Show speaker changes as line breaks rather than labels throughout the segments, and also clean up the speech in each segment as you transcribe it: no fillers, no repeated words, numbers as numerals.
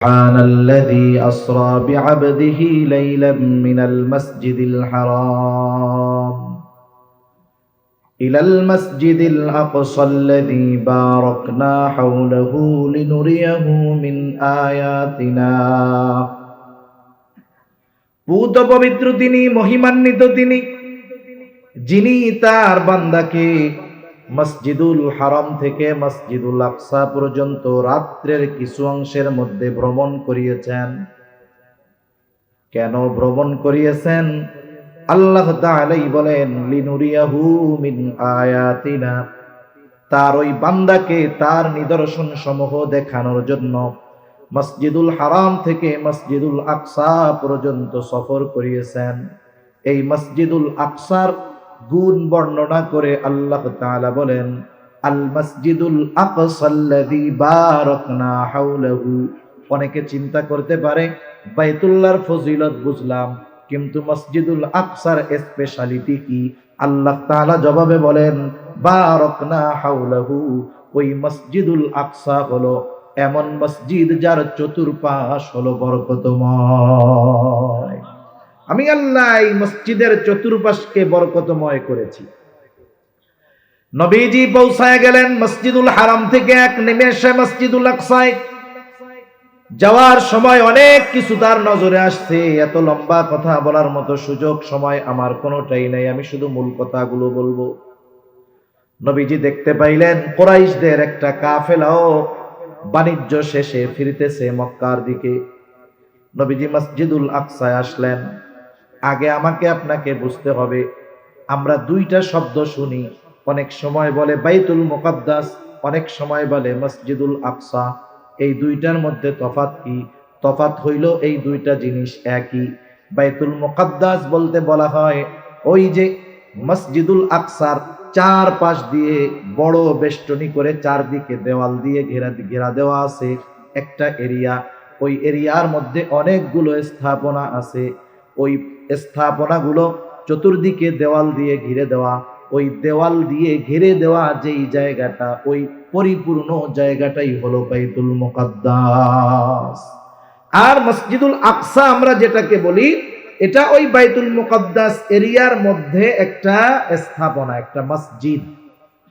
سبحان الذي أسرى بعبده ليلا من المسجد الحرام إلى المسجد الأقصى الذي باركنا حوله لنريه من آياتنا পূত পবিত্র তিনি, মহিমান্বিত তিনি, যিনি তার বান্দাকে মসজিদুল হারাম থেকে মসজিদুল আকসা পর্যন্ত রাত্রের কিছু অংশের মধ্যে ভ্রমণ করিয়েছেন। কেন ভ্রমণ করিয়েছেন? আল্লাহ তাআলা বলেন, লিনুরিয়াহু মিন আয়াতিনা, তার ওই বান্দাকে তার নিদর্শন সমূহ দেখানোর জন্য মসজিদুল হারাম থেকে মসজিদুল আকসা পর্যন্ত সফর করিয়েছেন। এই মসজিদুল আকসার গুণ বর্ণনা করে আল্লাহ তাআলা বলেন, আল মসজিদুল আকসাল্লাযী বারাকনা হাওলাহু। অনেকে চিন্তা করতে পারে বাইতুল্লাহর ফজিলত বুঝলাম, কিন্তু মসজিদুল আকসার স্পেশালিটি কি? আল্লাহ তাআলা জবাবে বলেন, বারাকনা হাওলাহু, ওই মসজিদুল আকসা হলো এমন মসজিদ যার চতুর্পাশ হলো বরকতময়। আমি আল্লাহ এই মসজিদের চতুর্পাশকে বরকতময় করেছি। নবীজি পৌঁছায় গেলেন মসজিদুল হারাম থেকে এক নিমেষে মসজিদুল আকসায়। যাওয়ার সময় অনেক কিছু তার নজরে আসছে। এত লম্বা কথা বলার মতো সুযোগ সময় আমার কোনোটাই নেই, আমি শুধু মূল কথাগুলো বলবো। নবীজি দেখতে পাইলেন কুরাইশদের একটা কাফেলাও বাণিজ্য শেষে ফিরতেছে মক্কার দিকে। নবীজি মসজিদুল আকসায় আসলেন। আগে আমাকে আপনাকে বুঝতে হবে, আমরা দুইটা শব্দ শুনি, অনেক সময় বলে বাইতুল মুকাদ্দাস, অনেক সময় বলে মসজিদুল আকসা। এই দুইটার মধ্যে তফাৎ কি? তফাৎ হইল এই দুইটা জিনিস একই। বাইতুল মুকাদ্দাস বলতে বলা হয় ওই যে মসজিদুল আকসার চার পাশ দিয়ে বড় বেষ্টনী করে চারদিকে দেওয়াল দিয়ে ঘেরা দেওয়া আছে একটা এরিয়া। ওই এরিয়ার মধ্যে অনেকগুলো স্থাপনা আছে। ওই স্থাপনাগুলো চতুর্দিকে দেওয়াল দিয়ে ঘিরে দেওয়া। ওই দেওয়াল দিয়ে ঘিরে দেওয়া যেই জায়গাটা, ওই পরিপূর্ণ জায়গাটাই হলো বাইতুল মুকাদ্দাস। আর মসজিদুল আকসা আমরা যেটাকে বলি, এটা ওই বাইতুল মুকাদ্দাস এরিয়ার মধ্যে একটা স্থাপনা, একটা মসজিদ।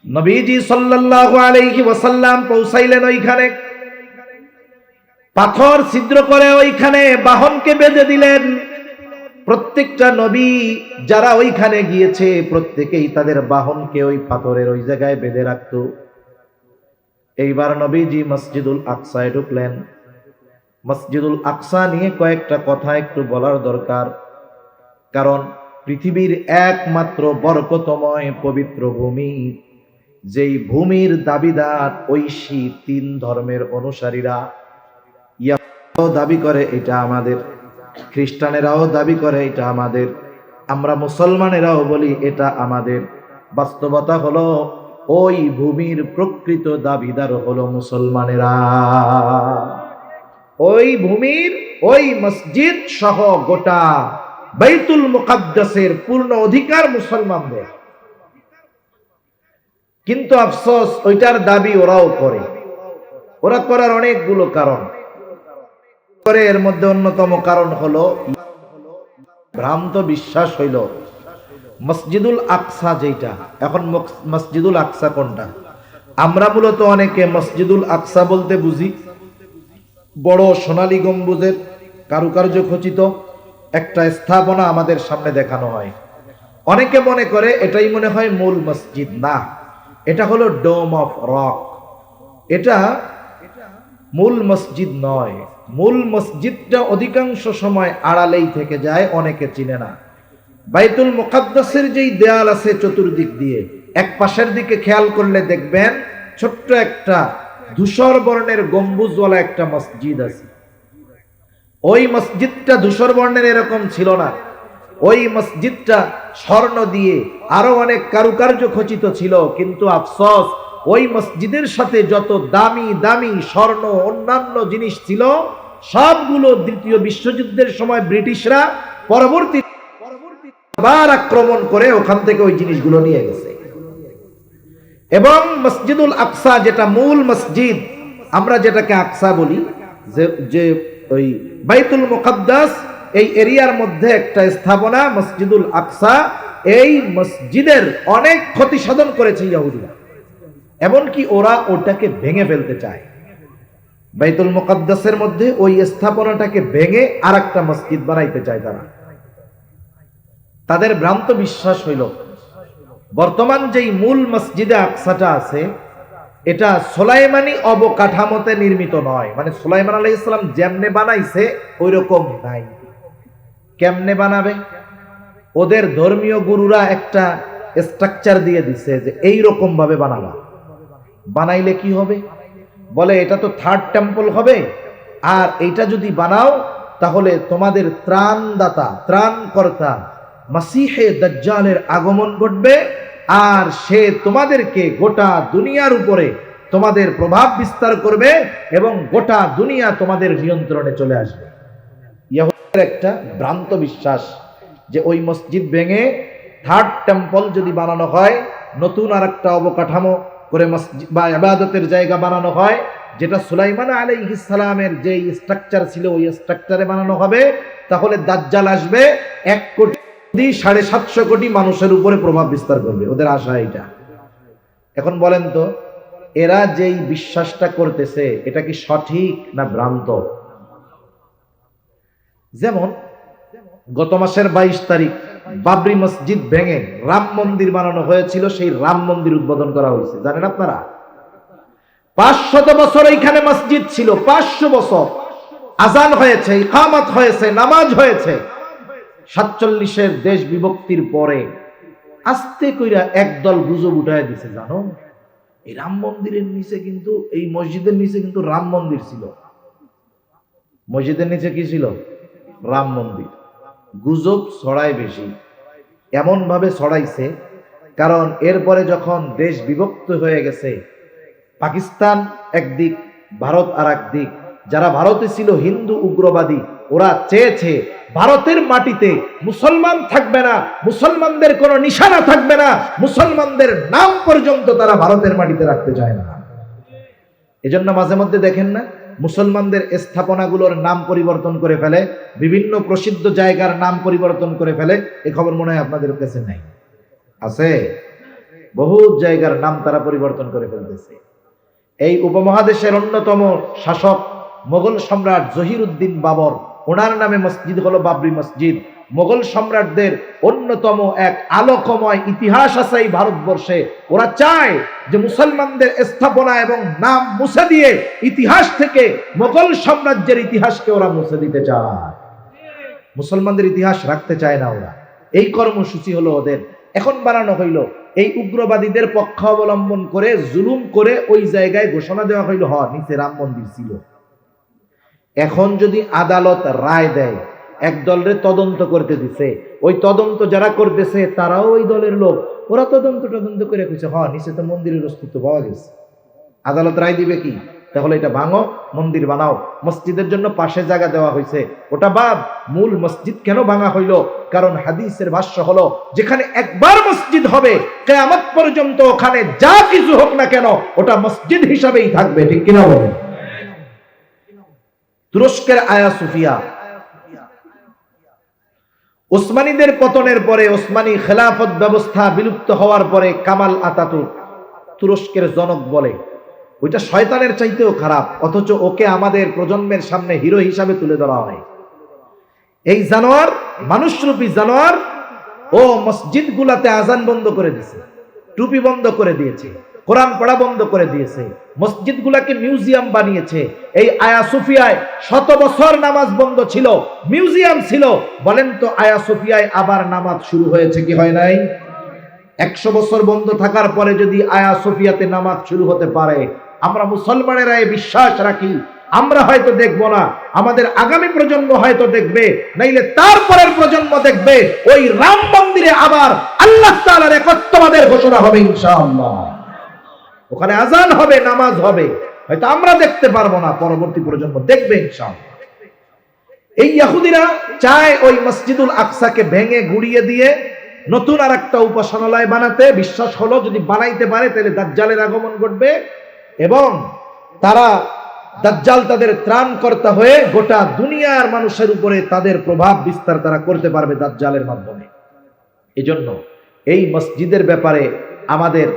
নবীজি সাল্লাল্লাহু আলাইহি ওয়াসাল্লাম পৌঁছাইলেন ওইখানে, পাথর ছিদ্র করে ওইখানে বাহনকে বেঁধে দিলেন। প্রত্যেকটা নবী যারা ওইখানে গিয়েছে প্রত্যেকেই তাদের বাহনকে ওই পাথরের ওই জায়গায় বেঁধে রাখত। এইবার নবীজি মসজিদুল আকসায় ঢুকলেন। মসজিদুল আকসা নিয়ে কয়েকটা কথা একটু বলার দরকার, কারণ পৃথিবীর একমাত্র বরকতময় পবিত্র ভূমি, যেই ভূমির দাবিদার ঐশী তিন ধর্মের অনুসারীরা। ইয়াহুদীরাও দাবি করে এটা আমাদের, খ্রিস্টানেরাও দাবি করে এটা আমাদের, আমরা মুসলমানেরাও বলি এটা আমাদের। বাস্তবতা হলো ওই ভূমির প্রকৃত দাবিদার হলো মুসলমানেরা। ওই ভূমির ওই মসজিদ সহ গোটা বাইতুল মুকাদ্দাসের পূর্ণ অধিকার মুসলমানদের। কিন্তু আফসোস, ওইটার দাবি ওরাও করে। ওরা করার অনেকগুলো কারণ করে, এর মধ্যে অন্যতম কারণ হলো ভ্রান্ত বিশ্বাস হইল মসজিদুল আকসা যেটা। এখন মসজিদুল আকসা কোনটা? আমরা মূলত অনেকে মসজিদুল আকসা বলতে বুঝি বড় সোনালী গম্বুজের কারুকার্য খচিত একটা স্থাপনা আমাদের সামনে দেখানো হয়। অনেকে মনে করে এটাই মনে হয় মূল মসজিদ। না, এটা হলো ডোম অফ রক। এটা মূল মসজিদ নয়। মূল মসজিদটা অধিকাংশ সময় আড়ালেই থেকে যায়, অনেকে চিনে না। বাইতুল মুকাদ্দাসের যেই দেয়াল আছে চতুর্দিক দিয়ে, এক পাশের দিকে খেয়াল করলে দেখবেন ছোট্ট একটা ধূসর বর্ণের গম্বুজওয়ালা একটা মসজিদ আছে। ওই মসজিদটা ধূসর বর্ণের এরকম ছিল না। ওই মসজিদটা স্বর্ণ দিয়ে আরো অনেক কারুকার্য খচিত ছিল। কিন্তু আফসোস, ওই মসজিদের সাথে যত দামি দামি স্বর্ণ অন্যান্য জিনিস ছিল, সবগুলো দ্বিতীয় বিশ্বযুদ্ধের সময় ব্রিটিশরা পরবর্তী আবার আক্রমণ করে ওখান থেকে ওই জিনিসগুলো নিয়ে গেছে। এবং মসজিদুল আকসা যেটা মূল মসজিদ, আমরা যেটাকে আকসা বলি, যে যে ওই বাইতুল মুকাদ্দাস এই এরিয়ার মধ্যে একটা স্থাপনা মসজিদুল আকসা, এই মসজিদের অনেক ক্ষতি সাধন করেছে ইহুদিরা, এমনকি ওরা ওটাকে ভেঙে ফেলতে চায়। বাইতুল মুকাদ্দাসের মধ্যে ওই স্থাপনাটাকে ভেঙে আরেকটা মসজিদ বানাইতে চায় তারা। তাদের ভ্রান্ত বিশ্বাস হইল বর্তমান যেই মূল মসজিদে আকসাটা আছে এটা সুলাইমানি অবকাঠামোতে নির্মিত নয়, মানে সুলাইমান আলাইহিস সালাম যেমনে বানাইছে ওই রকম নাই। কেমনে বানাবে? ওদের ধর্মীয় গুরুরা একটা স্ট্রাকচার দিয়ে দিছে যে এই রকম ভাবে বানাবা। বানাইলে কি হবে? বলে এটা তো থার্ড টেম্পল হবে, আর এইটা যদি বানাও তাহলে তোমাদের ত্রাণদাতা ত্রাণকর্তা মাসিহে দাজ্জালের আগমন ঘটবে, আর সে তোমাদেরকে গোটা দুনিয়ার উপরে তোমাদের প্রভাব বিস্তার করবে এবং গোটা দুনিয়া তোমাদের নিয়ন্ত্রণে চলে আসবে। ইহুদিদের একটা ভ্রান্ত বিশ্বাস যে ওই মসজিদ ভেঙে থার্ড টেম্পল যদি বানানো হয়, নতুন আর একটা অবকাঠামো করে মসজিদ বা ইবাদতের জায়গা বানানো হয়, যেটা সুলাইমান আলাইহিস সালামের যে স্ট্রাকচার ছিল ওই স্ট্রাকচারে বানানো হবে, তাহলে দাজ্জাল আসবে 1 কোটি 750 কোটি মানুষের উপরে প্রভাব বিস্তার করবে। ওদের আশা এটা। এখন বলেন তো এরা যেই বিশ্বাসটা করতেছে এটা কি সঠিক না ভ্রান্ত? যেমন গত মাসের 22 তারিখ বাবরি মসজিদ ভেঙে রাম মন্দির বানানো হয়েছিল, সেই রাম মন্দির উদ্বোধন করা হয়েছে। জানেন আপনারা 500 বছর এইখানে মসজিদ ছিল, 500 বছর আজান হয়েছে, ইকামত হয়েছে, নামাজ হয়েছে। 47-এর দেশ বিভক্তির পরে আস্তে কইরা একদল গুজব উঠায় দিছে, জানো এই রাম মন্দিরের নিচে কিন্তু, এই মসজিদের নিচে কিন্তু রাম মন্দির ছিল। মসজিদের নিচে কি ছিল? রাম মন্দির। গুজব ছড়ায় বেশি, এমন ভাবে ছড়াইছে কারণ এরপরে যখন দেশ বিভক্ত হয়ে গেছে, পাকিস্তান একদিক, ভারত আর একদিক, যারা ভারতে ছিল হিন্দু উগ্রবাদী, ওরা চেয়েছে ভারতের মাটিতে মুসলমান থাকবে না, মুসলমানদের কোনো নিশানা থাকবে না, মুসলমানদের নাম পর্যন্ত তারা ভারতের মাটিতে রাখতে চায় না। এজন্য মাঝে মধ্যে দেখেন না মুসলমানদের স্থাপনাগুলোর নাম পরিবর্তন করে ফেলে, বিভিন্ন প্রসিদ্ধ জায়গার নাম পরিবর্তন করে ফেলে। এই খবর মনে হয় আপনাদের কাছে নাই? আছে, বহু জায়গার নাম তারা পরিবর্তন করে ফেলতেছে। এই উপমহাদেশের অন্যতম শাসক মোগল সম্রাট জহিরুদ্দিন বাবর, ওনার নামে মসজিদ হলো বাবরি মসজিদ। মোগল সম্রাটদের অন্যতম এক আলোকময় ইতিহাস আছে এই ভারতবর্ষে। ওরা চায় যে মুসলমানদের স্থাপনা এবং নাম মুছে দিয়ে ইতিহাস থেকে মোগল সাম্রাজ্যের ইতিহাসকে ওরা মুছে দিতে চায়, মুসলমানদের ইতিহাস রাখতে চায় না ওরা। এই কর্মসূচি হলো ওদের। এখন বানানো হইল এই উগ্রবাদীদের পক্ষ অবলম্বন করে, জুলুম করে ওই জায়গায় ঘোষণা দেওয়া হইল নিচে রাম মন্দির ছিল। এখন যদি আদালত রায় দেয়, এক দলের তদন্ত করতে দিছে, ওই তদন্ত যারা করতেছে তারাও ওই দলের লোক, ওরা তদন্ত করে কইছে নিচে তো মন্দিরের অস্তিত্ব পাওয়া গেছে। আদালত রায় দিবে কি? তাহলে এটা ভাঙো, মন্দির বানাও। মসজিদের জন্য পাশে জায়গা দেওয়া হয়েছে, ওটা বাদ। মূল মসজিদ কেন ভাঙা হইল? কারণ হাদিসের ভাষ্য হলো যেখানে একবার মসজিদ হবে কিয়ামত পর্যন্ত ওখানে যা কিছু হোক না কেন ওটা মসজিদ হিসাবেই থাকবে। ঠিক কিনা বলেন? তুরস্কের আয়া সোফিয়া, ওসমানীদের পতনের পরে, ওসমানী খেলাফত ব্যবস্থা বিলুপ্ত হওয়ার পরে কামাল আতাতুর্ক, তুরস্কের জনক, বলে ওইটা শয়তানের চাইতেও খারাপ, অথচ ওকে আমাদের প্রজন্মের সামনে হিরো হিসাবে তুলে ধরা হয়। এই জানোয়ার, মানুষরূপী জানোয়ার, ও মসজিদ গুলাতে আজান বন্ধ করে দিয়েছে, টুপি বন্ধ করে দিয়েছে, কোরআন পড়া বন্ধ করে দিয়েছে, মসজিদ গুলাকে মিউজিয়াম বানিয়েছে। এই আয়া সোফিয়ায় 100 বছর নামাজ বন্ধ ছিল, মিউজিয়াম ছিল। বলেন তো আয়া সোফিয়ায় আবার নামাজ শুরু হয়েছে কি হয় নাই? 100 বছর বন্ধ থাকার পরে যদি আয়া সোফিয়াতে নামাজ শুরু হতে পারে, আমরা মুসলমানেরা এই বিশ্বাস রাখি, আমরা হয়তো দেখবো না, আমাদের আগামী প্রজন্ম হয়তো দেখবে, নাইলে তারপরের প্রজন্ম দেখবে ওই রাম মন্দিরে আবার আল্লাহ তাআলার একত্ববাদের ঘোষণা হবে ইনশাআল্লাহ। ওখানে আজান হবে, নামাজ হবে, হয়তো আমরা দেখতে পারবো না, পরবর্তী প্রজন্ম দেখবে ইনশাআল্লাহ। এই ইহুদিরা চায় ওই মসজিদুল আকসাকে ভেঙে গুড়িয়ে দিয়ে নতুন আর একটা উপাসনালয় বানাতে। বিশ্বাস হলো যদি বানাইতে পারে তাহলে দাজ্জালের আগমন ঘটবে এবং তারা দাজ্জাল তাদের ত্রাণকর্তা হয়ে গোটা দুনিয়ার মানুষের উপরে তাদের প্রভাব বিস্তার তারা করতে পারবে দাজ্জালের মাধ্যমে। এজন্য এই মসজিদের ব্যাপারে আমাদের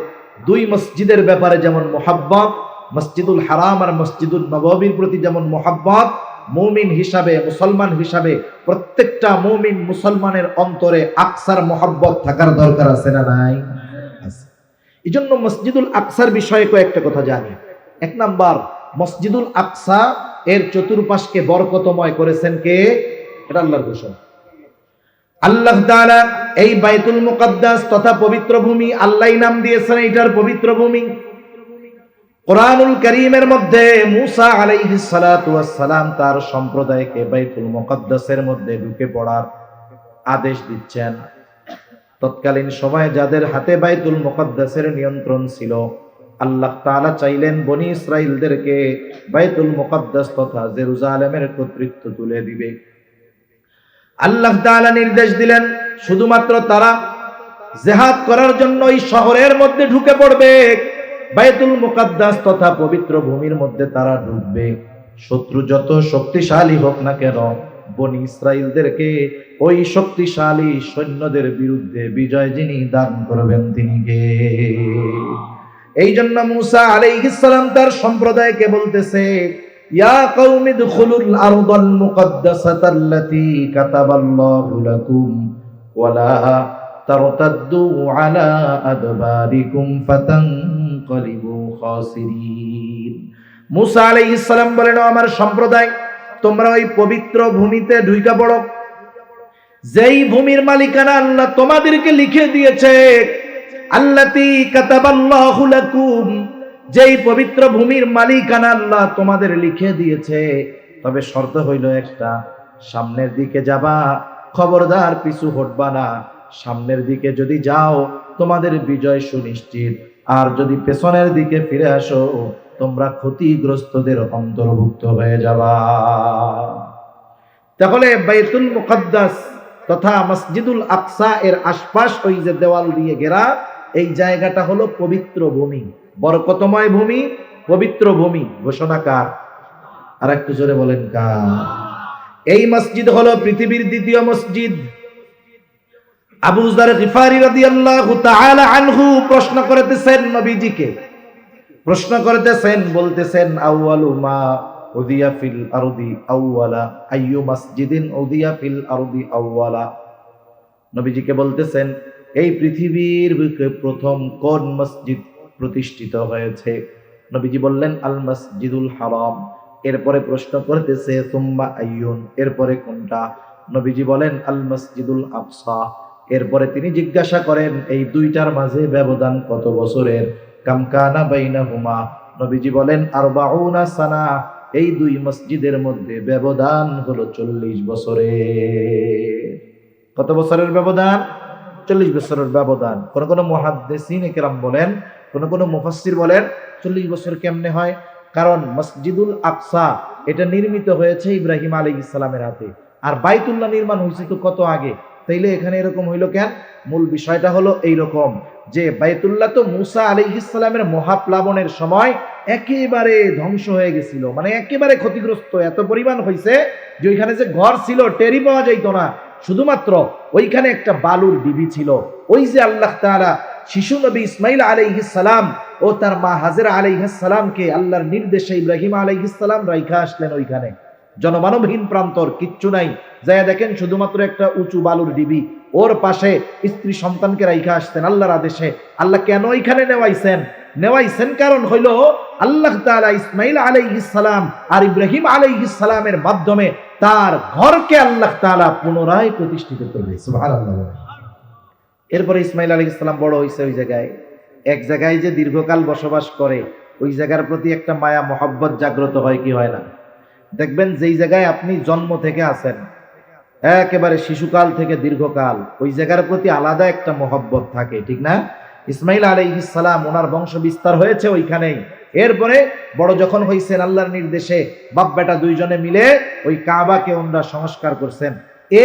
দুই মসজিদের ব্যাপারে যেমন মোহাব্বত, মসজিদুল হারাম আর মসজিদুল নববীর প্রতি যেমন মোহাব্বত, মুমিন হিসাবে, মুসলমান হিসাবে প্রত্যেকটা মুমিন মুসলমানের অন্তরে আকসার মোহাব্বত থাকার দরকার আছে না নাই? আছে। এই জন্য মসজিদুল আকসার বিষয়ে কয়েকটা কথা জানি। এক নাম্বার, মসজিদুল আকসা এর চতুর্পাশকে বরকতময় করেছেন কে? এটা আল্লাহর ঘোষণা। আল্লাহ তাআলা এই বাইতুল মুকাদ্দাস তথা পবিত্র ভূমি আল্লাহই নাম দিয়েছেন এটার পবিত্র ভূমি। কোরআনুল কারীমের মধ্যে মূসা আলাইহিস সালাতু ওয়াস সালাম তার সম্প্রদায়কে বাইতুল মুকাদ্দাসের মধ্যে ঢুকে পড়ার আদেশ দিচ্ছেন। তৎকালীন সময়ে যাদের হাতে বাইতুল মুকাদ্দাসের নিয়ন্ত্রণ ছিল, আল্লাহ তাআলা চাইলেন বনি ইসরাইলদেরকে বাইতুল মুকাদ্দাস তথা জেরুজালেমের কর্তৃত্ব তুলে দিবে। আল্লাহ তাআলা নির্দেশ দিলেন শুধুমাত্র তারা জিহাদ করার জন্য এই শহরের মধ্যে ঢুকে পড়বে, বাইতুল মুকাদ্দাস তথা পবিত্র ভূমির মধ্যে তারা ঢুকবে। শত্রু যত শক্তিশালী হোক না কেন, বনি ইসরাইলদেরকে ওই শক্তিশালী সৈন্যদের বিরুদ্ধে বিজয় যিনি দান করবেন তিনি কে? এই জন্য মূসা আলাইহিস সালাম তার সম্প্রদায়কে বলতেছে, ইয়া কওমি দুখুলুল আরদাল মুকাদ্দাসাতাল্লাতী কাতাবাল্লাহু লাকুম ওয়ালা তারতাদ্দু আলা আদবারিকুম ফাতানকালিবু খাসিরিন। মূসা আলাইহিস সালাম বলেন, আমার সম্প্রদায়, তোমরা ওই পবিত্র ভূমিতে ঢুইকা পড়ো, যেই ভূমির মালিকানা আল্লাহ তোমাদেরকে লিখে দিয়েছে। আল্লাতী কাতাবাল্লাহু লাকুম, যেই পবিত্র ভূমির মালিকানা আল্লাহ তোমাদের লিখে দিয়েছে। তবে শর্ত হইল একটা, সামনের দিকে যাবা, খবরদার পিছু হটবা না। সামনের দিকে যদি যাও তোমাদের বিজয় সুনিশ্চিত, আর যদি পেছনের দিকে ফিরে আসো তোমরা ক্ষতিগ্রস্তদের অন্তর্ভুক্ত হয়ে যাবা। তাহলে বাইতুল মুকাদ্দাস তথা মসজিদুল আকসা এর আশপাশ ওই যে দেওয়াল দিয়ে ঘেরা এই জায়গাটা হলো পবিত্র ভূমি, বরকতময় ভূমি, পবিত্র ভূমি। ঘোষণা কার? আর একটু জোরে বলেন কার? এই মসজিদ হলো পৃথিবীর দ্বিতীয় মসজিদ। আবু যার গিফারি রাদিয়াল্লাহু তাআলা আনহু প্রশ্ন করতেছেন নবীজিকে, প্রশ্ন করতেছেন, বলতেছেন, আউয়ালু মা উদিয়া ফিল আরদি আউয়ালা আইয়ু মসজিদিন উদিয়া ফিল আরদি আউয়ালা। নবীজিকে বলতেছেন, এই পৃথিবীর বুকে প্রথম কোন মসজিদ প্রতিষ্ঠিত হয়েছে? নবীজি বললেন, আল মসজিদুল হারাম। এরপরে প্রশ্ন করতেছে, সুম্মা আইয়ুন, এরপরে কোনটা? নবীজি বলেন, আল মসজিদুল আকসা। এরপরে তিনি জিজ্ঞাসা করেন, এই দুইটার মাঝে ব্যবধান কত বছরের? কাম কানা বাইনাহুমা। নবীজি বলেন, 40 সানা। এই দুই মসজিদের মধ্যে ব্যবধান হলো 40 বছরের। কত বছরের ব্যবধান? 40 বছরের ব্যবধান। কোন কোন মুহাদ্দিসিন ইকরাম বলেন, কোন কোন মুফাসসির বলেন 40 বছর কেমনে হয়? কারণ মসজিদুল আকসা এটা নির্মিত হয়েছে ইব্রাহিম আলাইহিস সালামের হাতে, আর বাইতুল্লাহ নির্মাণ হয়েছে তো কত আগে। তাইলে এখানে এরকম হইল কেন? মূল বিষয়টা হলো এইরকম যে বাইতুল্লাহ তো মূসা আলাইহিস সালামের মহাপ্লাবনের সময় একেবারে ধ্বংস হয়ে গেছিল, মানে একেবারে ক্ষতিগ্রস্ত এত পরিমাণ হয়েছে যে ওইখানে যে ঘর ছিল টেরি পাওয়া যাইত না। শুধুমাত্র ওইখানে একটা বালুর ডিবি ছিল। ওই যে আল্লাহ তাআলা শিশু নবী ইসমাইল আলাইহিস সালাম ও তার মা হাজেরা আলাইহিস সালামকে আল্লাহর নির্দেশে ইব্রাহিম আলাইহিস সালাম রাইখা আসলেন ওইখানে। জনমানবহীন প্রান্তর, কিচ্ছু নাই। যাইয়া দেখেন শুধুমাত্র একটা উঁচু বালুর ডিবি, ওর পাশে স্ত্রী সন্তানকে রাইখা আসতেন আল্লাহর আদেশে। আল্লাহ কেন ওইখানে নেওয়াইছেন কারণ হইল আল্লাহ তাআলা ইসমাইল আলাইহিস সালাম আর ইব্রাহিম আলাইহিস সালামের মাধ্যমে তার ঘরকে আল্লাহ তাআলা পুনরায় প্রতিষ্ঠিত করবে। সুবহানাল্লাহ। এরপরে ইসমাইল আলাইহিস সালাম বড় হইছে ওই জায়গায়, এক জায়গায় যে দীর্ঘকাল বসবাস করে ওই জায়গার প্রতি একটা মায়া মহব্বত জাগ্রত হয় কি হয় না? দেখবেন যেই জায়গায় আপনি জন্ম থেকে আছেন, একেবারে শিশুকাল থেকে দীর্ঘকাল, ওই জায়গার প্রতি আলাদা একটা মহব্বত থাকে, ঠিক না? ইসমাইল আলাইহিস সালাম ওনার বংশ বিস্তার হয়েছে ওইখানেই। এরপরে বড় যখন হইছেন আল্লাহর নির্দেশে বাপ বেটা দুইজনে মিলে ওই কাবাকে ওনারা সংস্কার করছেন।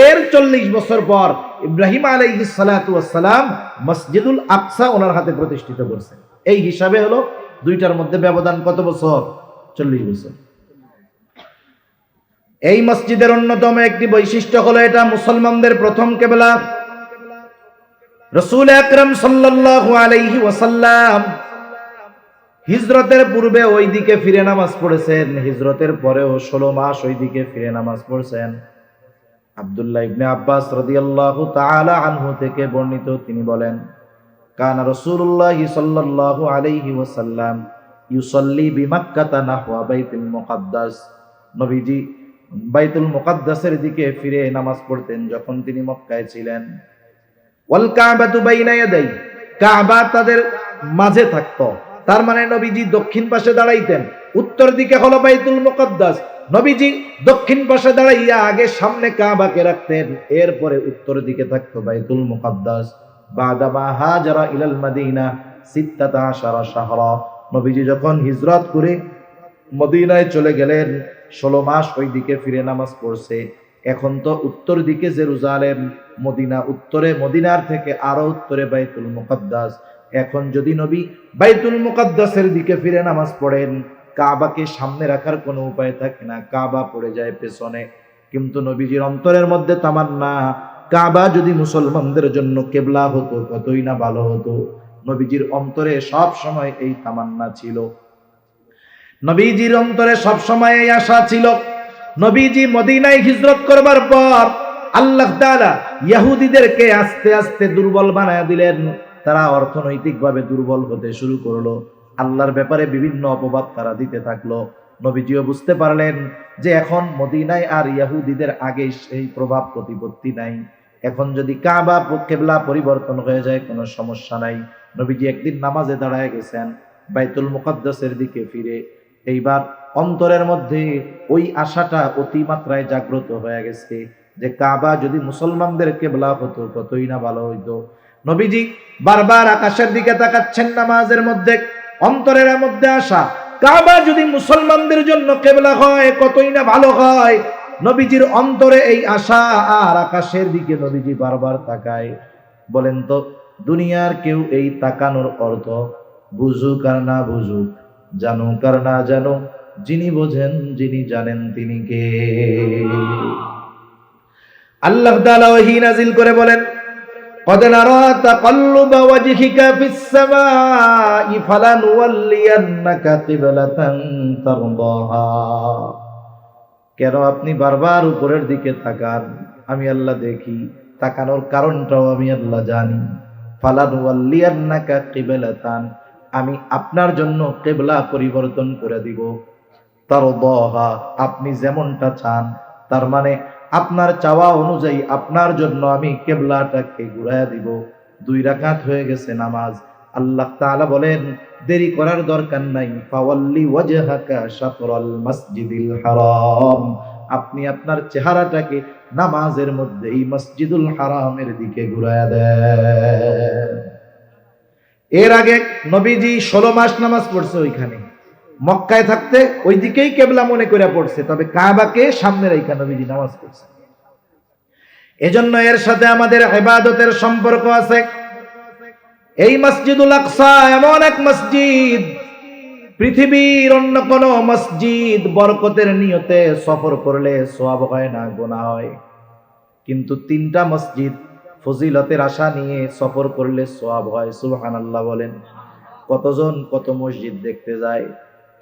এর 40 বছর পর ইব্রাহিম আলাইহিস সালাতু ওয়াস সালাম মসজিদুল আকসা ওনার হাতে প্রতিষ্ঠিত করছেন। এই হিসাবে হলো দুইটার মধ্যে ব্যবধান কত বছর? 40 বছর। এই মসজিদের অন্যতম একটি বৈশিষ্ট্য হলো এটা মুসলমানদের প্রথম কিবলা। রাসূল আকরাম সাল্লাল্লাহু আলাইহি ওয়াসাল্লাম হিজরতের পূর্বে ওই দিকে ফিরে নামাজ পড়েছেন, হিজরতের পরেও 16 মাস ওই দিকে ফিরে নামাজ পড়ছেন। আব্দুল্লাহ ইবনে আব্বাস রাদিয়াল্লাহু তাআলা আনহু থেকে বর্ণিত, তিনি বলেন, কানা রাসূলুল্লাহ সাল্লাল্লাহু আলাইহি ওয়াসাল্লাম ইউসাল্লি বিমাক্কাতা নাহওয়া বাইতুল মুকাদ্দাস। নবীজি বাইতুল মুকাদ্দাসের দিকে ফিরে নামাজ পড়তেন যখন তিনি মক্কায় ছিলেন। ওয়াল কাবাতু বাইনা ইয়াদাই, কাবা তাদের মাঝে থাকতো, তার মানে নবীজি দক্ষিণ পাশে দাঁড়াইতেন, উত্তর দিকে হলো বাইতুল মুকাদ্দাস। নবীজি দক্ষিণ পাশে দাঁড়াইয়া আগে সামনে কাবাকে রাখতেন, এরপরে উত্তর দিকে থাকতো বাইতুল মুকাদ্দাস। বাদামা হাজারা ইলাল মাদিনা 16 শাহরা, নবীজি যখন হিজরত করে মদিনায় চলে গেলেন 16 মাস ওই দিকে ফিরে নামাজ পড়ছে। এখন তো উত্তর দিকে জেরুজালেম, মদিনা উত্তরে, মদিনার থেকে আরো উত্তরে বাইতুল মুকাদ্দাস। এখন যদি নবী বাইতুল মুকাদ্দাসের দিকে ফিরে নামাজ পড়েন, কাবাকে সামনে রাখার কোনো উপায় থাকে না, কাবা পড়ে যায় পেছনে। কিন্তু নবীজির অন্তরের মধ্যে তামান্না, কাবা যদি মুসলমানদের জন্য কেবলা হতো কতই না ভালো হতো। নবীজির অন্তরে সব সময় এই তামান্না ছিল, নবীজির অন্তরে সব সময় এই আশা ছিল। নবীজি মদিনায় হিজরত করবার পর আল্লাহ তাআলা ইহুদিদেরকে আস্তে আস্তে দুর্বল বানায় দিলেন, তারা অর্থনৈতিকভাবে দুর্বল হতে শুরু করলো, আল্লাহর ব্যাপারে বিভিন্ন অপবাদ তারা দিতে থাকলো। নবীজিও বুঝতে পারলেন যে এখন মদিনায় আর ইহুদিদের আগে সেই প্রভাব প্রতিপত্তি নাই, এখন যদি কাবা কিবলা পরিবর্তন হয়ে যায় কোনো সমস্যা নাই। নবীজি একদিন নামাজে দাঁড়ায় গেছেন বাইতুল মুকাদ্দাসের দিকে ফিরে, এইবার অন্তরের মধ্যে ওই আশাটা অতিমাত্রায় জাগ্রত হয়ে গেছে যে কাবা যদি মুসলমানদের কিবলা হতো কতই না ভালো হইতো। নবীজি বারবার আকাশের দিকে তাকাচ্ছেন নামাজের মধ্যে, অন্তরের মধ্যে আশা, কাবা যদি মুসলমানদের জন্য কিবলা হয় কতই না ভালো হয়। নবীজির অন্তরে এই আশা আর আকাশের দিকে নবীজি বারবার তাকায়। বলেন তো দুনিয়ার কেউ এই তাকানোর অর্থ বুঝুক আর না বুঝুক, জানুক আর না জানুক, যিনি বোঝেন যিনি জানেন তিনি কে? আল্লাহ তাআলা ওহী নাযিল করে বলেন, قد نرى تقلب وجهك في السماء فلنولينك قبلة ترضاها। কেন আপনি বারবার উপরের দিকে তাকান? আমি আল্লাহ দেখি, তাকানোর কারণটাও আমি আল্লাহ জানি। ফালানুওয়াল্লিয়ান্নাকা কিবলাতান, আমি আপনার জন্য কিবলা পরিবর্তন করে দিব। তারদাহা, আপনি যেমনটা চান, তার মানে আপনার চাওয়া অনুযায়ী আপনার জন্য আমি কিবলাটাকে ঘুরায়া দিব। 2 রাকাত হয়ে গেছে নামাজ। আল্লাহ তাআলা বলেন দেরি করার দরকার নাই, ফাওয়াল্লি ওয়াজহাকা শাতরাল মাসজিদিল হারাম, আপনি আপনার চেহারাটাকে নামাজের মধ্যে এই মসজিদুল হারামের দিকে ঘুরায়া দেন। এর আগে নবীজি 16 মাস নামাজ পড়ছে ওইখানে, মক্কায় থাকতে ওই দিকেই কিবলা মনে করে পড়ছে, তবে কাবাকে সামনে রেখে নবীজি নামাজ পড়ছে। এজন্য এর সাথে আমাদের ইবাদতের সম্পর্ক আছে। এই মসজিদুল আকসা এমন এক মসজিদ, পৃথিবীর অন্য কোন মসজিদ বরকতের নিয়তে সফর করলে সওয়াব হয় না, গুনাহ হয়, কিন্তু 3টা মসজিদ ফজিলতের আশা নিয়ে সফর করলে সওয়াব হয়। সুবহানাল্লাহ বলেন। কতজন কত মসজিদ দেখতে যায়,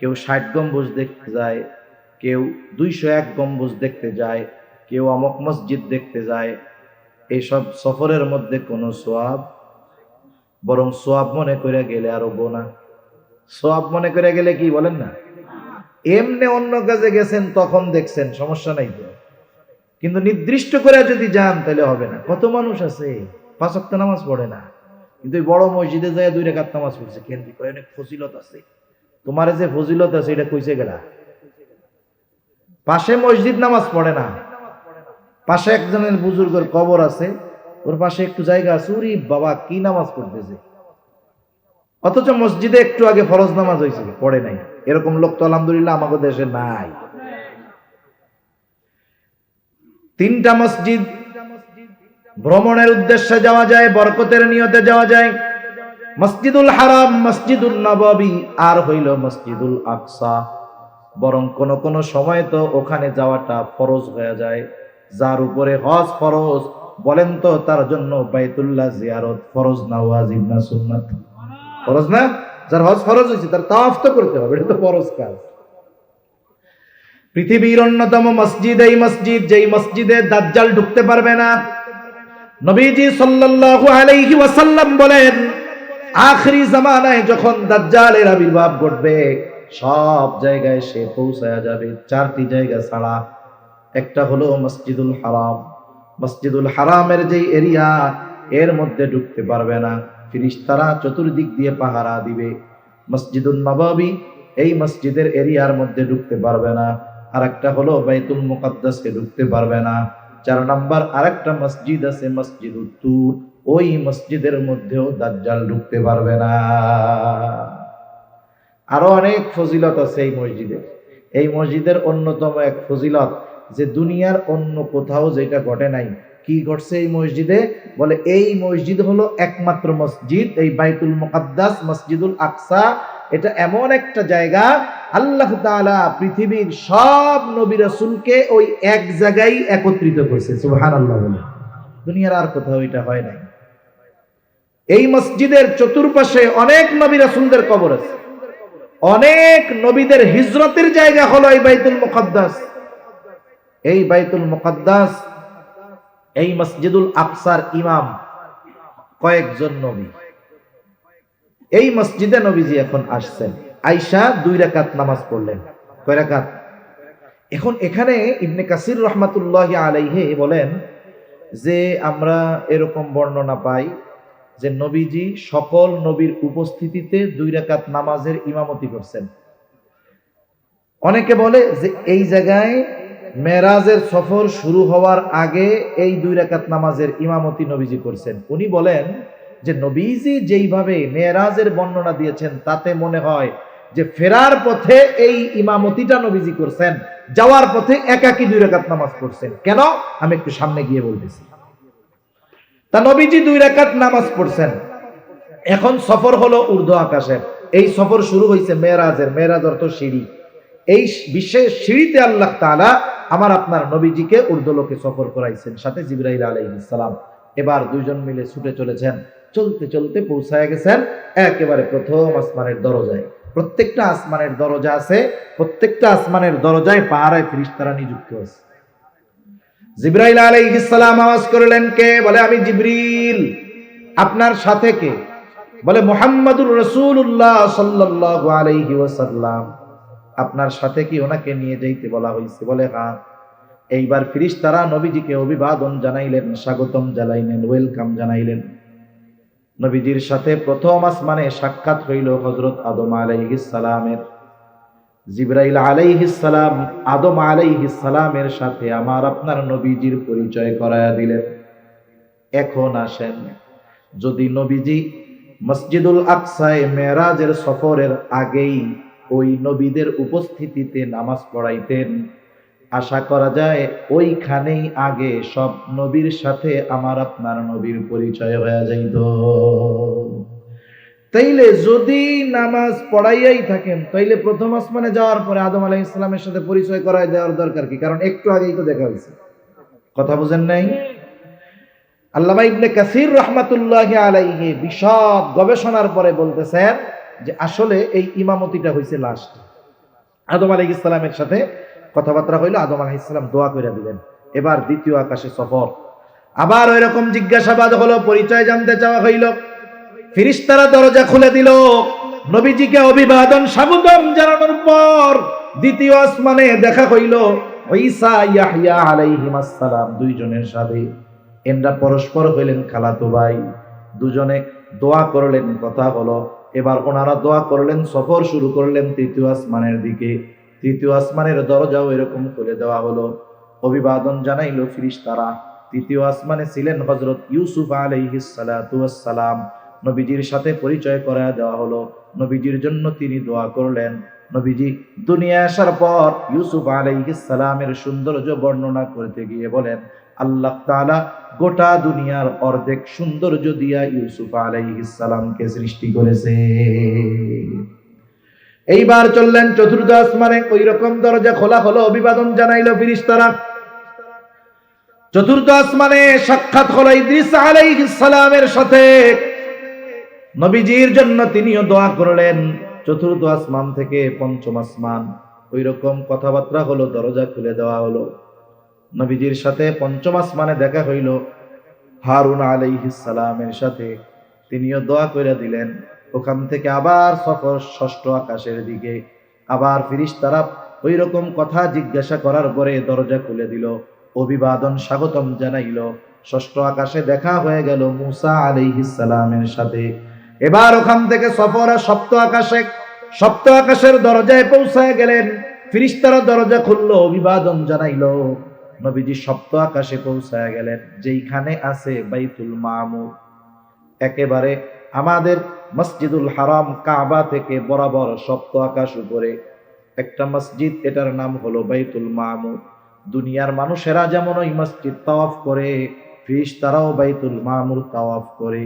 কেউ 60 গম্বুজ দেখতে যায়, কেউ 201 গম্বুজ দেখতে যায়, কেউ অমুক মসজিদ দেখতে যায়। এইসব সফরের মধ্যে কোনো সওয়াব, বরং সওয়াব মনে করে গেলে আরো গুনাহ। সওয়াব মনে করে গেলে কি বলেন না, এমনি অন্য কাজে গেছেন তখন দেখছেন সমস্যা নাই তো, কিন্তু নির্দিষ্ট করে যদি যান তাহলে হবে না। কত মানুষ আছে 5 ওয়াক্ত নামাজ পড়ে না, কিন্তু বড় মসজিদে যায় 2 রাকাত নামাজ পড়ছে, কেন কি কয় অনেক ফজিলত আছে। তোমার যে ফজিলত আছে এটা কইছে গেলা? পাশে মসজিদ নামাজ পড়ে না, পাশে একজনের বুজুর্গের কবর আছে, ওর পাশে একটু জায়গা আছে, ওরে বাবা কি নামাজ পড়তেছে, অথচ মসজিদে একটু আগে ফরজ নামাজ হয়েছে পড়ে নাই। এরকম লোক তো আলহামদুলিল্লাহ আমাদের দেশে নাই। 3টা মসজিদ ভ্রমণের উদ্দেশ্যে যাওয়া যায়, বরকতের নিয়তে যাওয়া যায়। মসজিদুল হারাম, মসজিদুল নববী, আর হইল মসজিদুল আকসা। বরং কোন কোন সময় তো ওখানে যাওয়াটা ফরজ হয়ে যায়। যার উপরে হজ ফরজ, বলেন তো তার জন্য বাইতুল্লাহ জিয়ারত ফরজ না ওয়াজিব না সুন্নাত? ফরজ না? যার হজ ফরজ হয়েছে তার তাওয়াফ তো করতে হবে, এটা তো ফরজ কাজ। পৃথিবীর অন্যতম মসজিদ এই মসজিদ, যেই মসজিদে দাজ্জাল ঢুকতে পারবে না। নবীজি সাল্লাল্লাহু আলাইহি ওয়াসাল্লাম বলেন, আখেরি জামানায় যখন দাজ্জালের আবির্ভাব ঘটবে, সব জায়গায় সে পৌঁছায়া যাবে, চারটি জায়গা ছাড়া। একটা হলো মসজিদুল হারাম। মসজিদুল হারামের যে এরিয়া, এর মধ্যে ঢুকতে পারবে না, ফেরেশতারা চতুর্দিক দিয়ে পাহারা দিবে। মসজিদুল নববী, এই মসজিদের এরিয়ার মধ্যে ঢুকতে পারবে না। আরেকটা হলো বাইতুল মুকাদ্দাসে ঢুকতে পারবে না। 4 নাম্বার আরেকটা মসজিদ আছে মসজিদুত তুর, ওই মসজিদের মধ্যেও দাজ্জাল ঢুকতে পারবে না। আরো অনেক ফজিলত আছে এই মসজিদের। এই মসজিদের অন্যতম এক ফজিলত, যে দুনিয়ার অন্য কোথাও যেটা ঘটে নাই। কি ঘটছে এই মসজিদে? বলে এই মসজিদ হলো একমাত্র মসজিদ, এই বাইতুল মুকাদ্দাস মসজিদুল আকসা, এটা এমন একটা জায়গা, আল্লাহ তাআলা পৃথিবীর সব নবী রাসূলকে ওই এক জায়গায় একত্রিত করেছে। সুবহানাল্লাহ বলে। দুনিয়ার আর কোথাও এটা হয় নাই। এই মসজিদের চতুর্পাশে অনেক নবী রাসূলদের কবর আছে, অনেক নবীদের হিজরতের জায়গা হলো এই বাইতুল মুকাদ্দাস। এই বাইতুল মুকাদ্দাস, এই মসজিদুল আকসার ইমাম কয়েকজন নবী। এই মসজিদে নবীজি এখন আসছেন, আয়েশা 2 রাকাত নামাজ পড়লেন। কয় রাকাত? এখন এখানে ইবনে কাসির রাহমাতুল্লাহি আলাইহি বলেন যে আমরা এরকম বর্ণনা পাই যে নবীজি সকল নবীর উপস্থিতিতে 2 রাকাত নামাজের ইমামতি করছেন। অনেকে বলে যে এই জায়গায় মেরাজের সফর শুরু হওয়ার আগে এই 2 রাকাত নামাজের ইমামতি নবীজি করছেন। উনি বলেন যে নবীজি যেইভাবে মেরাজের বর্ণনা দিয়েছেন, তাতে মনে হয় যে ফেরার পথে এই ইমামতিটা নবীজি করছেন, যাওয়ার পথে একাকী 2 রাকাত নামাজ পড়ছেন। কেন? আমি একটু সামনে গিয়ে বলতেছি। তা নবীজি 2 রাকাত নামাজ পড়ছেন। এখন সফর হলো ঊর্ধ্ব আকাশের। এই সফর শুরু হয়েছে মেরাজের, মেরাজ অর্থ সিঁড়ি। এই বিশেষ সিঁড়িতে আল্লাহ তাআলা আমার আপনার নবীজিকে ঊর্ধ্বলোকে সফর করাইছেন, সাথে জিবরাইল আলাইহিস সালাম। এবার দুইজন মিলে ছুটে চলেছেন, চলতে চলতে পৌঁছায় গেছেন একেবারে প্রথম আসমানের দরজায়। প্রত্যেকটা আসমানের দরজা আছে, প্রত্যেকটা আসমানের দরজায় পাহারায় ফেরেশতারা নিযুক্ত আছে। জিবরাইল আলাইহিস সালাম আওয়াজ করলেন, কে? বলে আমি জিবরিল। আপনার সাথে কে? বলে মুহাম্মাদুর রাসূলুল্লাহ সাল্লাল্লাহু আলাইহি ওয়াসাল্লাম। আপনার সাথে কি ওনাকে নিয়ে যাইতে বলা হয়েছে? বলে হ্যাঁ। এইবার ফেরেশতারা নবীজিকে অভিবাদন জানাইলেন, স্বাগতম জানাইলেন, ওয়েলকাম জানাইলেন। নবীজির সাথে প্রথম আসমানে সাক্ষাৎ হইল হযরত আদম আলাইহিস সালামের। জিবরাইল আলাইহিস সালাম আদম আলাইহিস সালামের সাথে আমার আপনার নবীজির পরিচয় করায়া দিলেন। এখন আসেন, যদি নবীজি মসজিদুল আকসায় মেরাজের সফরের আগেই ওই নবীদের উপস্থিতিতে নামাজ পড়াইতেন, আশা করা যায় ওইখানেই আগে সব নবীর সাথে আমার আপনার নবীর পরিচয় হয়ে যাইত। তাইলে যদি নামাজ পড়াইয়াই থাকেন, তাইলে প্রথম আসমানে যাওয়ার পরে আদম আলাইহিস সালামের সাথে পরিচয় করায় দেওয়ার দরকার কি? কারণ একটু আগেই তো দেখা হয়েছে। কথা বুঝেন নাই? আল্লামা ইবনে কাসির রাহমাতুল্লাহি আলাইহি বিশদ গবেষণার পরে বলতেছেন যে আসলে এই ইমামতিটা হইছে লাস্ট। আদম আলাইহিস সালামের সাথে কথাবার্তা হইল, আদম আলাইহিস সালাম দোয়া কইরা দিলেন। এবার দ্বিতীয় আকাশে সফর, আবার ওইরকম জিজ্ঞাসাবাদ হলো, পরিচয় জানতে চাওয়া হইল। ফেরেশতারা দরজা খুলে দিল। নবীজিকে অভিবাদন স্বাগতম জানানোর পর দ্বিতীয় আসমানে দেখা হইল ঈসা ইয়াহইয়া আলাইহিস সালাম দুইজনের সাথে। এনরা পরস্পর হইলেন খালাতো ভাই। দুজনে দোয়া করলেন, কথা হলো। এবার ওনারা দোয়া করলেন, সফর শুরু করলেন তৃতীয় আসমানের দিকে। তৃতীয় আসমানের দরজাও এরকম খুলে দেওয়া হলো, অভিবাদন জানাইল ফেরেশতারা। তৃতীয় আসমানে ছিলেন হযরত ইউসুফ আলাইহিস সালাতু ওয়াস সালাম। নবীজির সাথে পরিচয় করায়া দেওয়া হলো, নবীজির জন্য তিনি দোয়া করলেন। নবীজি দুনিয়া আসার পর ইউসুফ আলাইহিস সালামের সৌন্দর্য বর্ণনা করতে গিয়ে বলেন, আল্লাহ তাআলা গোটা দুনিয়ার অর্ধেক সৌন্দর্য দিয়া ইউসুফ আলাইহিস সালামকে সৃষ্টি করেছে। এইবার চললেন চতুর্থ আসমানে, ওই রকম দরজা খোলা হলো, অভিবাদন জানাইলো ফেরেশতারা। চতুর্থ আসমানে সাক্ষাৎ হলো ইদ্রিস আলাইহিস সালামের সাথে। নবীজির জন্য তিনিও দোয়া করলেন। চতুর্থ আসমান থেকে পঞ্চম আসমান, ওই রকম কথাবার্তা হলো, দরজা খুলে দেওয়া হলো। নবীজির সাথে পঞ্চম আসমানে দেখা হইল হারুন আলাইহিস সালামের সাথে, তিনিও দোয়া করে দিলেন। ওখান থেকে আবার সফর ষষ্ঠ আকাশের দিকে। আবার ফেরেশতারা ওই রকম কথা জিজ্ঞাসা করার পরে দরজা খুলে দিল, অভিবাদন স্বাগতম জানাইল। ষষ্ঠ আকাশে দেখা হয়ে গেল মুসা আলাইহিস সালামের সাথে। এবার ওখান থেকে সফর সপ্ত আকাশে, সপ্ত আকাশের দরজায় পৌঁছায় গেলেন। ফেরেশতারা দরজা খুললো, অভিবাদন জানাইলো। নবীজি সপ্ত আকাশে পৌঁছায় গেলেন, যেইখানে আছে বাইতুল মামুর। একেবারে আমাদের মসজিদুল হারাম কাবা থেকে বরাবর সপ্ত আকাশ উপরে একটা মসজিদ, এটার নাম হলো বাইতুল মামুর। দুনিয়ার মানুষেরা যেমন ওই মসজিদ তাওয়াফ করে, ফেরেশতারাও বাইতুল মামুর তাওয়াফ করে।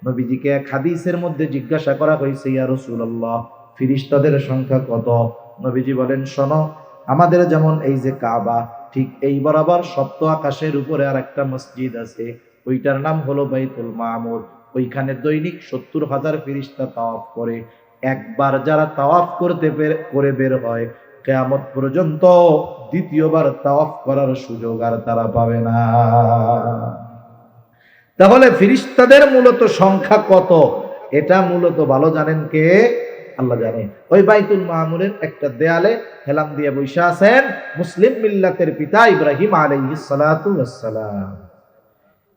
নবীজিকে এক হাদিসের মধ্যে জিজ্ঞাসা করা হয়েছে, ইয়া রাসূলুল্লাহ, ফেরেশতাদের সংখ্যা কত? নবীজি বলেন, শোনো, আমাদের যেমন এই যে কাবা, ঠিক এই বরাবর সপ্ত আকাশের উপরে আর একটা মসজিদ আছে, ওইটার নাম হলো বাইতুল মামুর। ওইখানে দৈনিক 70,000 ফেরেশতা তাওয়াফ করে। একবার যারা তাওয়াফ করে বের হয়, কিয়ামত পর্যন্ত দ্বিতীয়বার তাওয়াফ করার সুযোগ আর তারা পাবে না। তাহলে ফেরেশতাদের মূলত সংখ্যা কত, এটা মূলত ভালো জানেন কে? আল্লাহ জানে। ওই বাইতুল মামুরের একটা দেয়ালে হেলান দিয়ে বসে আছেন মুসলিম মিল্লাতের পিতা ইব্রাহিম আলাইহিস সালাতু ওয়াস সালাম।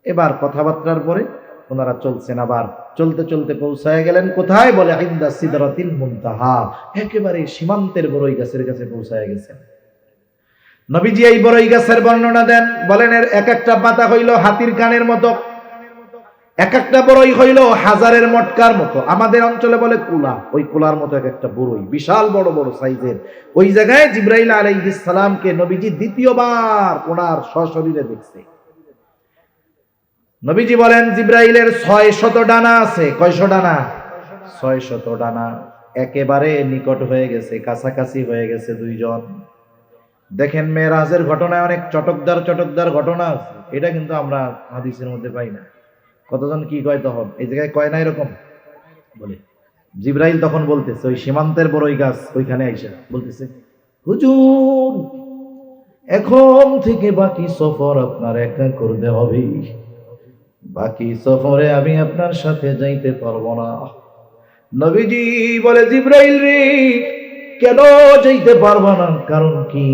এবার কথাবার্তার পরে ওনারা চলছেন, আবার চলতে চলতে পৌঁছায় গেলেন কোথায়? বলে ইনদা সিদরাতিল মুনতাহা, একেবারে সীমান্তের বড়ই গাছের কাছে পৌঁছায় গেছেন। নবীজি এই বড়ই গাছের বর্ণনা দেন, বলেন এর এক একটা পাতা হইল হাতির কানের মতো, এক একটা বড়ই হইল হাজারের মটকার মতো। আমাদের অঞ্চলে বলে কুলা, ওই কুলার মতো এক একটা বড়ই, বিশাল বড় বড় সাইজের। ওই জায়গায় জিবরাইল আলাইহিস সালামকে নবীজি দ্বিতীয়বার ওনার সশরীরে দেখছে। নবীজি বলেন জিবরাইলের 600 ডানা আছে। কয়শো ডানা? 600 ডানা। একেবারে নিকট হয়ে গেছে, কাছাকাছি হয়ে গেছে দুইজন। দেখেন মেরাজের ঘটনায় অনেক চটকদার চটকদার ঘটনা আছে, এটা কিন্তু আমরা হাদিসের মধ্যে পাই না। কতজন কি কয় তখন? এই জায়গায় কয় না এরকম বলে। জিবরাইল তখন বলতেছে, ওই সীমান্তের বড়ই গাছ ওইখানে আইসা বলতেছে, হুজুর, এখন থেকে বাকি সফর আপনার একা করতে হবে, বাকি সফরে আমি আপনার সাথে যাইতে পারবো না। নবীজি বলে, জিবরাইল রে, কেন যাইতে পারবো না? কারণ কি?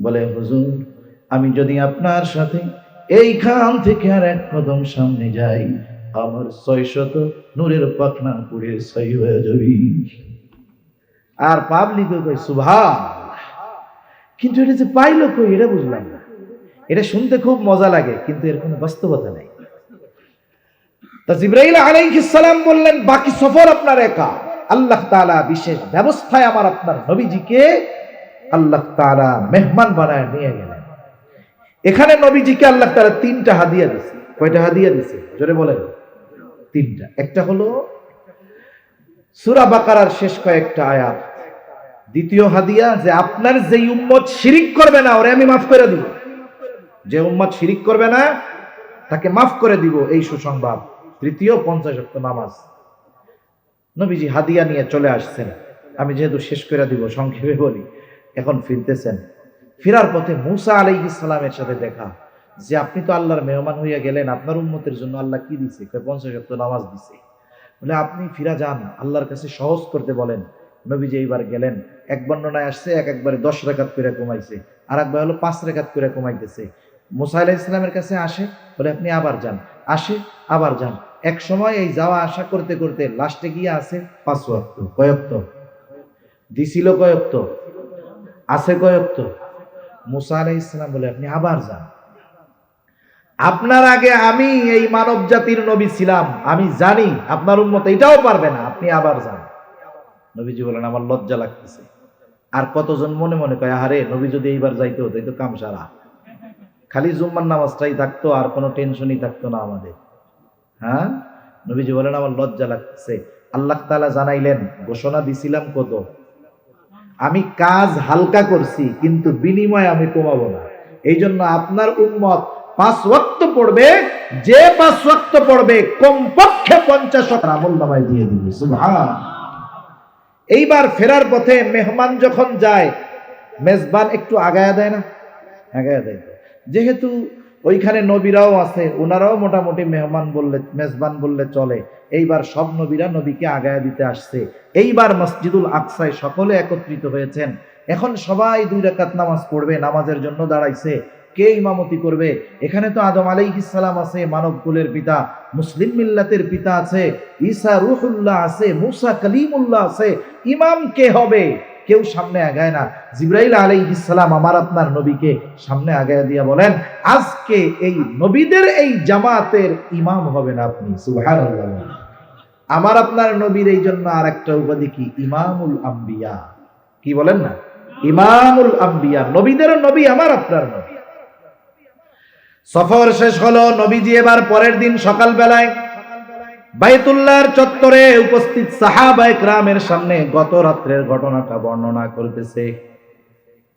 বলে, হুজুর, আমি যদি আপনার সাথে এইখান থেকে আর এক কদম সামনে যাই, আমার 600 নূরের পাখনা পুড়ে ছাই হয়ে যাবে। আর পাবলিক কই সুবহানাল্লাহ। কিন্তু এটা যে পাইলো কই, এটা বুঝলাম না। এটা শুনতে খুব মজা লাগে, কিন্তু এর কোনো বাস্তবতা নেই। তা জিবরাইল আলাইহিস সালাম বললেন, বাকি সফর আপনার একা। আল্লাহ তাআলা বিশেষ ব্যবস্থায় আমার আপনার নবীজিকে আল্লাহ তাআলা মেহমান বানায় নিয়ে গেলেন। এখানে নবীজিকে আল্লাহ তাআলা 3টা হাদিয়া দিয়েছে। কয়টা হাদিয়া দিয়েছে? জোরে বলেন। 3টা। একটা হলো সূরা বাকারার শেষ কয়েকটা আয়াত। দ্বিতীয় হাদিয়া, যে আপনার যেই উম্মত শিরিক করবে না, ওরে আমি মাফ করে দিব। যে উম্মত শিরিক করবে না, তাকে মাফ করে দিব, এই সুসংবাদ। তৃতীয়, 50 ওয়াক্ত নামাজ। নবীজি হাদিয়া নিয়ে চলে আসছেন। আমি যেহেতু শেষ করে দিব, সংক্ষেপে বলি। এখন ফিরতেছেন, ফেরার পথে মুসা আলাইহিস সালামের সাথে দেখা, যে আপনি তো আল্লাহর মেহমান হইয়া গেলেন, আপনার উম্মতের জন্য আল্লাহ কি দিছে? 50 ওয়াক্ত নামাজ দিছে। বলে, আপনি ফিরা যান, আল্লাহর কাছে সহজ করতে বলেন। নবীজি এইবার গেলেন। এক বর্ণনায় আসছে একবারে 10 রাকাত করে কমাইছে, আর একবার হলো 5 রাকাত করে কমাইতেছে। মুসা আলাইহিস সালামের কাছে আসে, বলে আপনি আবার যান, আসে আবার যান। এক সময় এই যাওয়া আসা করতে করতে লাস্টে গিয়ে আছে 5 ওয়াক্ত। কয়ক্ত দিছিল? কয়ক্ত আছে? কয়ক্ত? মুসা আলাইহিস সালাম বলে, আপনি আবার যান, আপনার আগে আমি এই মানব জাতির নবী ছিলাম, আমি জানি আপনার উম্মত এটাও পারবে না, আপনি আবার যান। নবীজি বলেন, আমার লজ্জা লাগতেছে। আর কতজন মনে মনে কয়, আরে নবী যদি এইবার যাইতে হতো, এই তো কাম সারা, খালি জুম্মার নামাজটাই থাকতো, আর কোনো টেনশনই থাকতো না আমাদের। হ্যাঁ, নবীজি বলেন, আমার লজ্জা লাগতেছে। আল্লাহ তাআলা জানাইলেন, ঘোষণা দিছিলাম কত, আমি কাজ হালকা করছি কিন্তু বিনিময় আমি কমাবো না। এই জন্য আপনার উম্মত 5 ওয়াক্ত পড়বে, যে 5 ওয়াক্ত পড়বে কমপক্ষে 50 আমল নামায় দিয়ে দিবে। সুবহান। এইবার ফেরার পথে মেহমান যখন যায়, মেজবান একটু আগায়া দেয় না? আগায়া দেয়। যেহেতু ওইখানে নবীরাও আছে, ওনারাও মোটামুটি মেজবান বললে চলে। এইবার সব নবীরা নবীকে আগায়া দিতে আসছে। এইবার মসজিদুল আকসায় সকলে একত্রিত হয়েছেন। এখন সবাই 2 রাকাত নামাজ পড়বে, নামাজের জন্য দাঁড়াইছে। কে ইমামতি করবে? এখানে তো আদম আলাইহিস সালাম আছে, মানব কুলের পিতা, মুসলিম মিল্লাতের পিতা আছে, ঈসা রূহুল্লাহ আছে, মুসা কালিমুল্লাহ আছে। ইমাম কে হবে? কেউ সামনে আগায় না। জিবরাইল আলাইহিস সালাম আমার আপনার নবীকে সামনে আগায় দিয়া বলেন, আজকে এই নবীদের এই জামাতের ইমাম হবেন আপনি। সুবহানাল্লাহ। আমার আপনার নবীর এই জন্য আরেকটা উপাধি কি? ইমামুল আম্বিয়া। কি বলেন না? ইমামুল আম্বিয়া, নবীদেরও নবী আমার আপনার নবী। সফর শেষ হলো, নবীজি এবার পরের দিন সকাল বেলায় বাইতুল্লাহর চত্বরে উপস্থিত সাহাবায়ে কেরামের সামনে গত রাত্রের ঘটনাটা বর্ণনা করতেছে।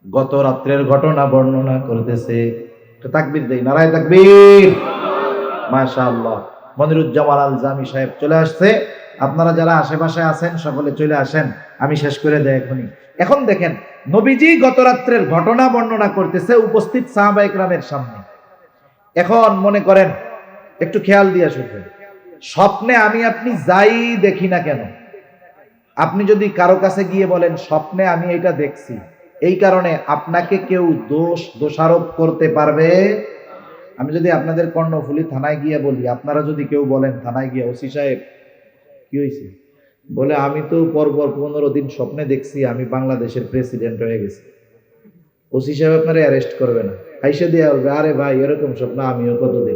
গত রাত্রের ঘটনা বর্ণনা করতেছে। তাকবীর দেই, নারায়ে তাকবীর। মাশাআল্লাহ। মনিরুজ্জামান আল জামি সাহেব চলে আসছে। আপনারা যারা আশেপাশে আছেন সকলে চলে আসেন, আমি শেষ করে দেই এখনই। এখন দেখেন, নবীজি গত রাত্রের ঘটনা বর্ণনা করতেছে উপস্থিত সাহাবায়ে কেরামের সামনে। এখন মনে করেন, একটু খেয়াল দিয়ে শুনবেন, স্বপ্নে আমি আপনি যাই দেখি না কেন, আপনি যদি কারো কাছে গিয়ে বলেন স্বপ্নে আমি এটা দেখছি, এই কারণে আপনাকে কেউ দোষারোপ করতে পারবে? আমি যদি আপনাদের কর্ণফুলী থানায় গিয়ে বলি, আপনারা যদি কেউ বলেন থানায় গিয়ে, ওসি সাহেব কি হয়েছে, বলে আমি তো পরপর 15 দিন স্বপ্নে দেখছি আমি বাংলাদেশের প্রেসিডেন্ট হয়ে গেছি, ওসি সাহেব আপনারা অ্যারেস্ট করবে না, হাইসে দেয়া বলবে, আরে ভাই এরকম স্বপ্ন আমিও কত দেখি।